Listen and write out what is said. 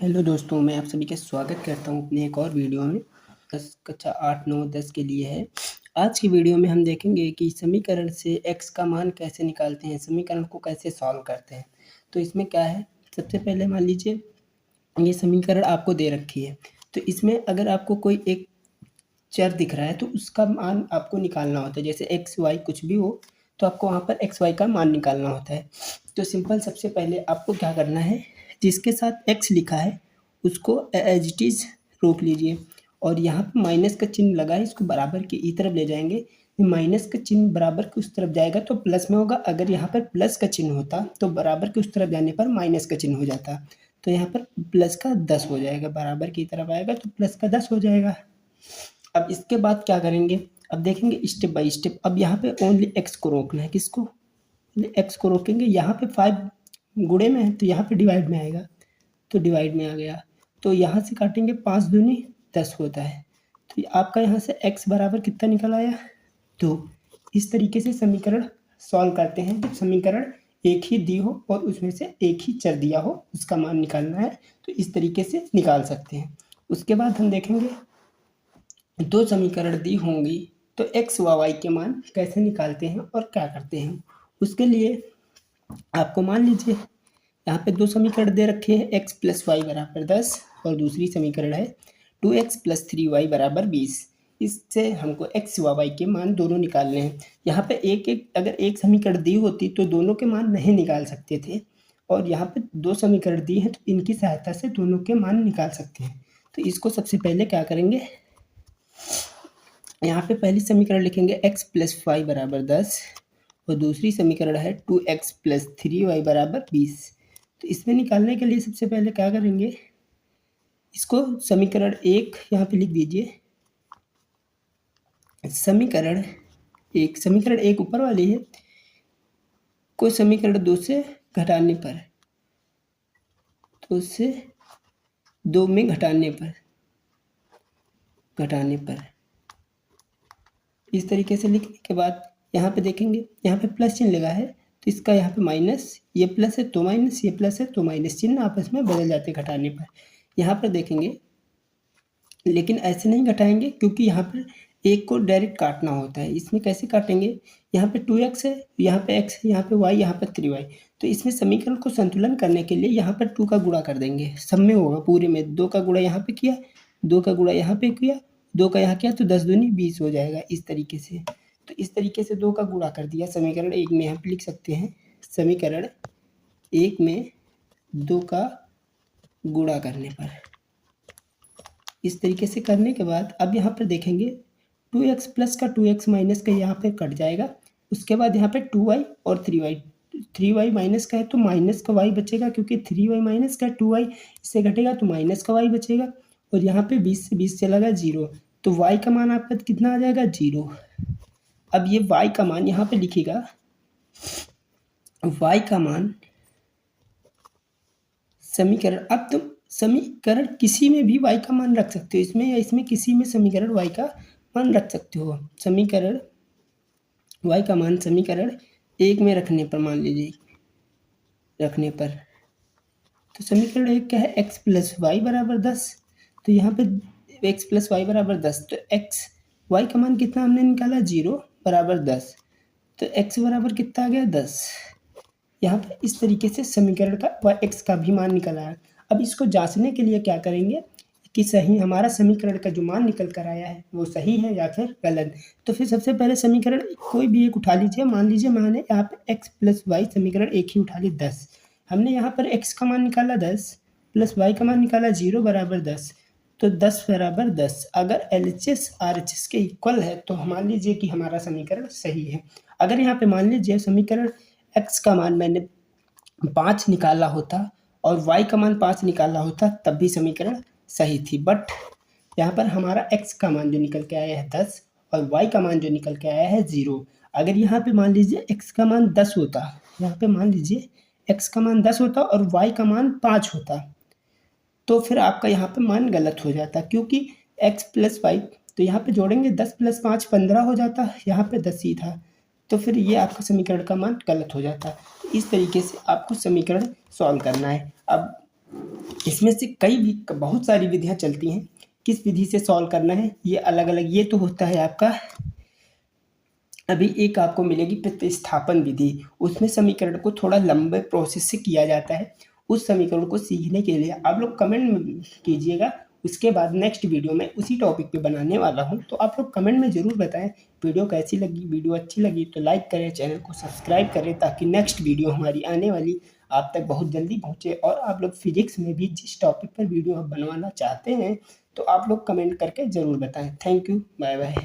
Hello दोस्तों, मैं आप सभी का स्वागत करता हूँ अपने एक और वीडियो में। कक्षा 8, 9, 10 के लिए है। आज की वीडियो में हम देखेंगे कि समीकरण से x का मान कैसे निकालते हैं, समीकरण को कैसे सॉल्व करते हैं। तो इसमें क्या है, सबसे पहले मान लीजिए ये समीकरण आपको दे रखी है। तो इसमें अगर आपको कोई एक चर दिख रहा है तो उसका मान आपको निकालना होता है। जैसे एक्स वाई कुछ भी हो तो आपको वहाँ पर एक्स वाई का मान निकालना होता है। तो सिंपल सबसे पहले आपको क्या करना है, जिसके साथ एक्स लिखा है उसको एज इट इज़ रोक लीजिए और यहाँ पर माइनस का चिन्ह लगा है, इसको बराबर की तरफ ले जाएंगे। माइनस का चिन्ह बराबर के उस तरफ जाएगा तो प्लस में होगा। अगर यहाँ पर प्लस का चिन्ह होता तो बराबर के उस तरफ जाने पर माइनस का चिन्ह हो जाता। तो यहाँ पर प्लस का 10 हो जाएगा, बराबर की तरफ आएगा तो प्लस का 10 हो जाएगा। अब इसके बाद क्या करेंगे, अब देखेंगे स्टेप बाय स्टेप। अब यहाँ पे ओनली एक्स को रोकना है, किसको, एक्स को रोकेंगे। यहाँ पे 5 गुणे में है तो यहाँ पे डिवाइड में आएगा, तो डिवाइड में आ गया। तो यहाँ से काटेंगे 5 दूनी 10 होता है। तो आपका यहाँ से x बराबर कितना निकल आया, तो इस तरीके से समीकरण सॉल्व करते हैं। जब समीकरण एक ही दी हो और उसमें से एक ही चर दिया हो, उसका मान निकालना है तो इस तरीके से निकाल सकते हैं। उसके बाद हम देखेंगे दो समीकरण दी होंगी तो x व y के मान कैसे निकालते हैं और क्या करते हैं। उसके लिए आपको मान लीजिए यहाँ पे दो समीकरण दे रखे हैं, x प्लस वाई बराबर 10 और दूसरी समीकरण है 2x प्लस 3y बराबर 20। इससे हमको x व y के मान दोनों निकालने हैं। यहाँ पे अगर एक समीकरण दी होती तो दोनों के मान नहीं निकाल सकते थे, और यहाँ पे दो समीकरण दी है तो इनकी सहायता से दोनों के मान निकाल सकते हैं। तो इसको सबसे पहले क्या करेंगे, यहाँ पे पहली समीकरण लिखेंगे x प्लस वाई बराबर 10 और दूसरी समीकरण है 2x प्लस 3y बराबर 20। तो इसमें निकालने के लिए सबसे पहले क्या करेंगे, इसको समीकरण एक यहाँ पे लिख दीजिए। समीकरण एक ऊपर वाली है, कोई समीकरण 2 से घटाने पर, तो उससे 2 में घटाने पर इस तरीके से लिखने के बाद यहाँ पे देखेंगे, यहाँ पे प्लस चिन्ह लगा है तो इसका यहाँ पे माइनस, ये प्लस है तो माइनस, ये प्लस है तो माइनस, चिन्ह आपस में बदल जाते हैं घटाने पर। यहाँ पर देखेंगे, लेकिन ऐसे नहीं घटाएंगे क्योंकि यहाँ पर एक को डायरेक्ट काटना होता है। इसमें कैसे काटेंगे, यहाँ पे 2x है, यहाँ पे x है, यहाँ पे y, यहाँ पे 3y। तो इसमें समीकरण को संतुलन करने के लिए यहाँ पर 2 का गुणा कर देंगे, सब में होगा पूरे में। 2 का गुणा यहाँ पे किया, 2 का गुणा यहाँ पे किया, 2 का यहाँ किया तो 10 दूनी 20 हो जाएगा इस तरीके से। तो इस तरीके से 2 का गुणा कर दिया समीकरण एक में। यहाँ पे लिख सकते हैं समीकरण एक में 2 का गुणा करने पर। इस तरीके से करने के बाद अब यहाँ पर देखेंगे 2x प्लस का 2x माइनस का यहाँ पे कट जाएगा। उसके बाद यहाँ पे 2y और 3y माइनस का है तो माइनस का y बचेगा, क्योंकि 3y माइनस का 2y इससे घटेगा तो माइनस का y बचेगा। और यहाँ पे 20 से 20 चला गया 0, तो y का मान आपका कितना आ जाएगा 0। अब ये y का मान यहाँ पे लिखिएगा, y का मान समीकरण, अब तुम समीकरण किसी में भी y का मान रख सकते हो, इसमें या इसमें किसी में समीकरण y का मान रख सकते हो। समीकरण y का मान समीकरण एक में रखने पर, मान लीजिए रखने पर, तो समीकरण एक क्या है, x प्लस वाई बराबर 10। तो यहाँ पे x प्लस वाई बराबर 10, तो y का मान कितना हमने निकाला 0 बराबर 10, तो x बराबर कितना आ गया 10। यहाँ पे इस तरीके से समीकरण का x का भी मान निकल आया। अब इसको जांचने के लिए क्या करेंगे कि सही हमारा समीकरण का जो मान निकल कर आया है वो सही है या फिर गलत। तो फिर सबसे पहले समीकरण कोई भी एक उठा लीजिए। मान लीजिए मैंने यहाँ पे x प्लस वाई समीकरण एक ही उठा ली 10। हमने यहाँ पर x का मान निकाला 10 प्लस y का मान निकाला 0 बराबर 10, तो 10 बराबर 10 अगर LHS RHS के इक्वल है तो मान लीजिए कि हमारा समीकरण सही है। अगर यहाँ पे मान लीजिए समीकरण x का मान मैंने 5 निकाला होता और y का मान 5 निकाला होता तब भी समीकरण सही थी, बट यहाँ पर हमारा x का मान जो निकल के आया है 10 और y का मान जो निकल के आया है 0। अगर यहाँ पे मान लीजिए x का मान 10 होता, यहाँ पे मान लीजिए x का मान 10 होता और y का मान 5 होता, तो फिर आपका यहाँ पे मान गलत हो जाता, क्योंकि x प्लस वाई, तो यहाँ पे जोड़ेंगे 10 प्लस 5 15 हो जाता, यहाँ पे 10 ही था, तो फिर ये आपका समीकरण का मान गलत हो जाता है। इस तरीके से आपको समीकरण सॉल्व करना है। अब इसमें से बहुत सारी विधियाँ चलती हैं। किस विधि से सॉल्व करना है ये अलग-अलग, ये तो होता है आपका। अभी एक आपको मिलेगी प्रतिस्थापन विधि, उसमें समीकरण को थोड़ा लंबे प्रोसेस से किया जाता है। उस समीकरण को सीखने के लिए आप लोग कमेंट में कीजिएगा, उसके बाद नेक्स्ट वीडियो में उसी टॉपिक पे बनाने वाला हूँ, तो आप लोग कमेंट में ज़रूर बताएं वीडियो कैसी लगी। वीडियो अच्छी लगी तो लाइक करें, चैनल को सब्सक्राइब करें, ताकि नेक्स्ट वीडियो हमारी आने वाली आप तक बहुत जल्दी पहुँचे। और आप लोग फिजिक्स में भी जिस टॉपिक पर वीडियो बनवाना चाहते हैं तो आप लोग कमेंट करके ज़रूर बताएं। Thank you, bye bye.